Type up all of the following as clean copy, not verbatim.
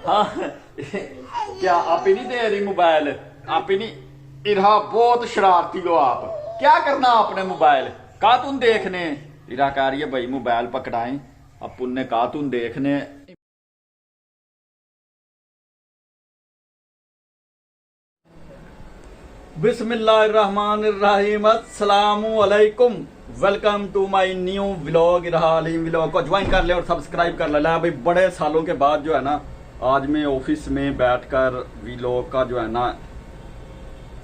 हाँ क्या आप ही नहीं दे रही मोबाइल? आप ही नहीं इरा बहुत शरारती हो आप। क्या करना आपने मोबाइल? कार्टून देखने इरा कह रही है भाई मोबाइल पकड़ाएं। अपुन ने कार्टून देखने। बिस्मिल्लाहिर्रहमानिर्रहीम अस्सलामु अलैकुम। Welcome to my new vlog. इरहालीम व्लॉग को ज्वाइन कर ले और सब्सक्राइब कर ले भाई। बड़े सालों के बाद जो है ना आज मैं ऑफिस में बैठकर व्लॉग का जो है ना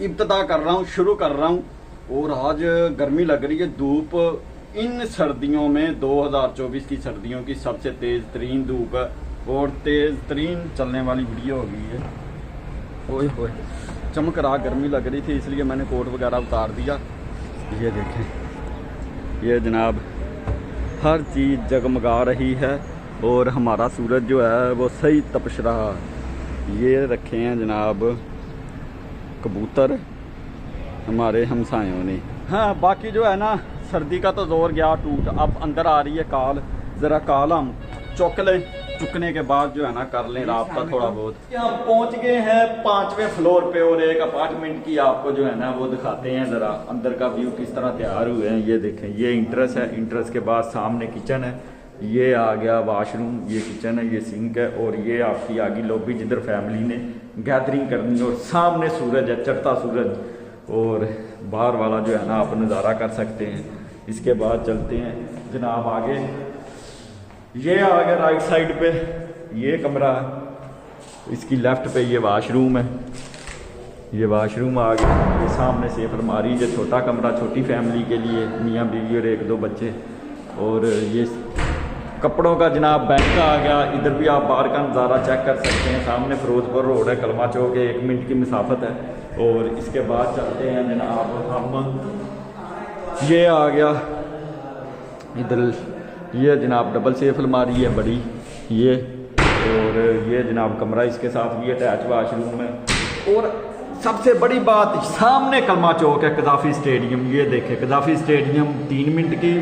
इब्तिदा कर रहा हूँ, शुरू कर रहा हूँ। और आज गर्मी लग रही है, धूप इन सर्दियों में 2024 की सर्दियों की सबसे तेज़ तरीन धूप है और तेज़ तरीन चलने वाली वीडियो हो गई है। ओए होए चमक रहा, गर्मी लग रही थी इसलिए मैंने कोट वगैरह उतार दिया। ये देखें, ये जनाब हर चीज़ जगमगा रही है और हमारा सूरज जो है वो सही तपश रहा। ये रखे हैं जनाब कबूतर हमारे हमसायों ने। हाँ बाकी जो है ना सर्दी का तो जोर गया टूट। अब अंदर आ रही है काल, ज़रा काल हम चुक लें, चुकने के बाद जो है ना कर लें रास्ता थोड़ा बहुत। यहाँ पहुँच गए हैं 5वें फ्लोर पे और एक अपार्टमेंट की आपको जो है ना वो दिखाते हैं ज़रा अंदर का व्यू किस तरह तैयार हुए हैं। ये देखें, ये इंट्रेस है, इंट्रेस के बाद सामने किचन है, ये आ गया वाशरूम, ये किचन है, ये सिंक है और ये आपकी आ गई लॉबी जिधर फैमिली ने गैदरिंग करनी है। और सामने सूरज है, चढ़ता सूरज, और बाहर वाला जो है ना आप नज़ारा कर सकते हैं। इसके बाद चलते हैं जनाब आगे। ये आ गया राइट साइड पे ये कमरा है, इसकी लेफ्ट पे ये वाशरूम है, ये वाशरूम आ गया। ये सामने सेफ अलमारी, ये छोटा कमरा छोटी फैमिली के लिए, मियाँ बीवी और एक दो बच्चे। और ये कपड़ों का जनाब बैंक आ गया। इधर भी आप बाहर का नज़ारा चेक कर सकते हैं। सामने फिरोजपुर रोड है, कलमा चौक है, 1 मिनट की मुसाफत है। और इसके बाद चलते हैं जनाब हम, ये आ गया इधर, ये जनाब डबल सेफ अलमारी है बड़ी ये। और ये जनाब कमरा इसके साथ भी अटैच वाशरूम है। और सबसे बड़ी बात सामने कलमा चौक है, कदाफ़ी स्टेडियम। ये देखें कदाफ़ी स्टेडियम 3 मिनट की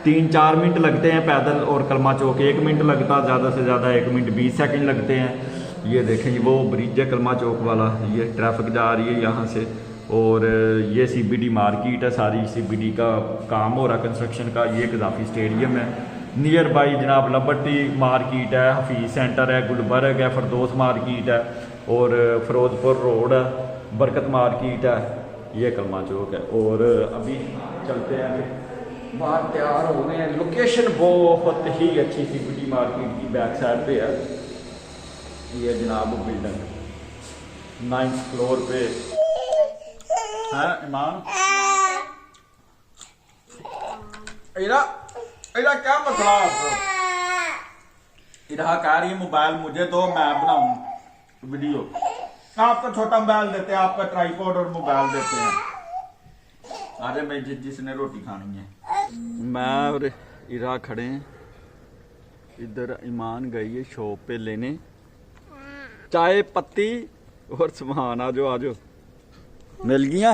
3-4 मिनट लगते हैं पैदल, और कलमा चौक 1 मिनट लगता, ज़्यादा से ज़्यादा 1 मिनट 20 सेकंड लगते हैं। ये देखें वो ब्रिज है कलमा चौक वाला, ये ट्रैफिक जा रही है यहाँ से। और ये CBD मार्केट है, सारी CBD का काम हो रहा कंस्ट्रक्शन का। ये कदाफ़ी स्टेडियम है। नियर बाई जनाब लिबर्टी मार्केट है, हफीज़ सेंटर है, गुलबर्ग है, फरदोस मार्केट है, और फिरोजपुर रोड है, बरकत मार्केट है, ये कलमा चौक है। और अभी चलते हैं फिर बाहर तैयार हो गए हैं। लोकेशन बहुत ही अच्छी CBD मार्केट की बैक साइड पे है। ये जनाब बिल्डिंग 9th फ्लोर पे है। ईमान इरा क्या मसला है? इरा कह रही है मोबाइल मुझे दो, मैं बनाऊं वीडियो। आपका छोटा मोबाइल देते हैं, आपका ट्राइपॉड और मोबाइल देते हैं। अरे मैं जिसने रोटी खानी है। मैं और इरा खड़े हैं इधर। ईमान गई है शॉप पे लेने चाय पत्ती और सामान। आजो आजो मिल गया।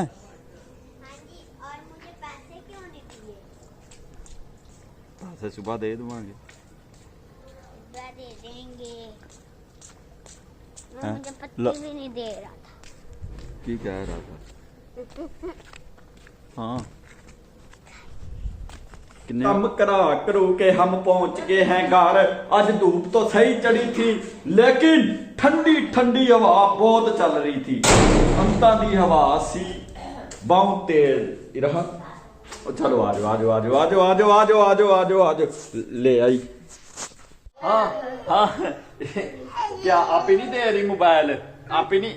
पैसे सुबह दे दूंगे, दे देंगे। वो मुझे पत्ती भी नहीं दे रहा था। की कह रहा था? हाँ कम करा करो के हम पहुंच गए हैं घर। आज धूप तो सही चढ़ी थी लेकिन ठंडी ठंडी हवा बहुत चल रही थी। अंता दी हवा सी बहुत तेज रहा। चलो आजो आजो आजो आजो आजो आजो आजो आजो आजो ले आई। हाँ हाँ क्या आप ही नहीं दे रही मोबाइल? आप ही नहीं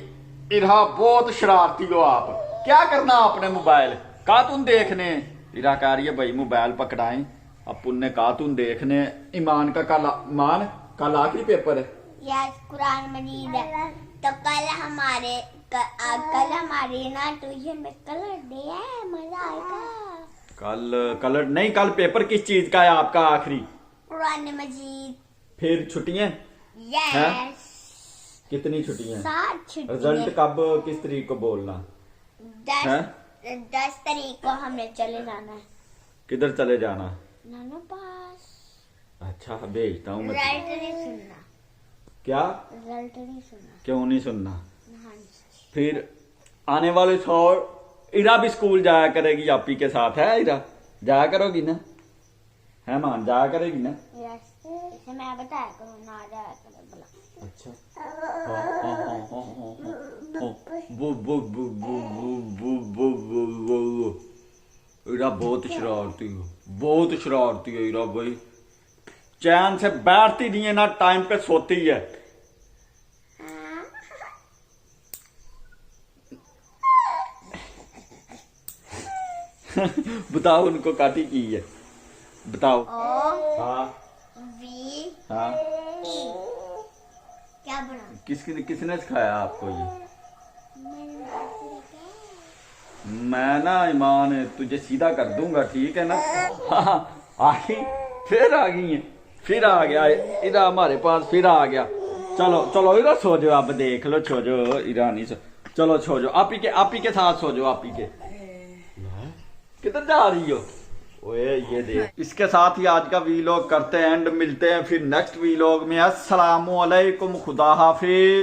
इरा बहुत शरारती हो आप। क्या करना आपने मोबाइल? कार्टून देखने इरा कह रही है भाई मोबाइल पकड़ाएं। अपुन ने कार्टून देखने। ईमान का कल आखिरी पेपर है। यस कुरान मजीद है। तो कल हमारे ना ट्यूशन में कलर डे है, मजा आएगा। कल नहीं, कल पेपर किस चीज का है आपका आखिरी? कुरान मजीद। फिर छुट्टियां? यस। कितनी छुट्टियां? 7 छुट्टियां। रिजल्ट कब किस तारीख को बोलना? 10 तारीख को हमने चले जाना है। किधर चले जाना? नाना पास। अच्छा भेजता हूँ मैं। राइट नहीं सुनना। क्या? रिजल्ट नहीं सुना। क्यों नहीं सुनना? हाँ जी। फिर आने वाले 100 इरा भी स्कूल जाया करेगी आपी के साथ, है इरा? जाया करोगी ना? है मान, जाया करेगी ना? यस, इसे मैं बताया करूँ ना जाया करो बोला। अच्छा। बु बु बु बु बु बु बु बु। इरा बहुत शरारती है, बहुत शरारती है इरा भाई। चैन से बैठती नहीं है ना, टाइम पे सोती है। बताओ उनको काटी की है, बताओ। ओ हाँ वी हाँ। ई क्या बना? किसने सिखाया आपको ये? मैंने मैं ना ईमान तुझे सीधा कर दूंगा, ठीक है ना? हाँ, आ गई, फिर आ गई है, फिर आ गया इरा हमारे पास, फिर आ गया। चलो चलो इरा सो जाओ, अब देख लो, सो जाओ इरा नहीं सो। चलो सो जाओ, आप ही के साथ सो जाओ, आप ही के। किधर जा रही हो? ओए ये देख। इसके साथ ही आज का वीलॉग करते हैं एंड, मिलते हैं फिर नेक्स्ट वीलॉग में। अस्सलामुअलैकुम, खुदा हाफिज।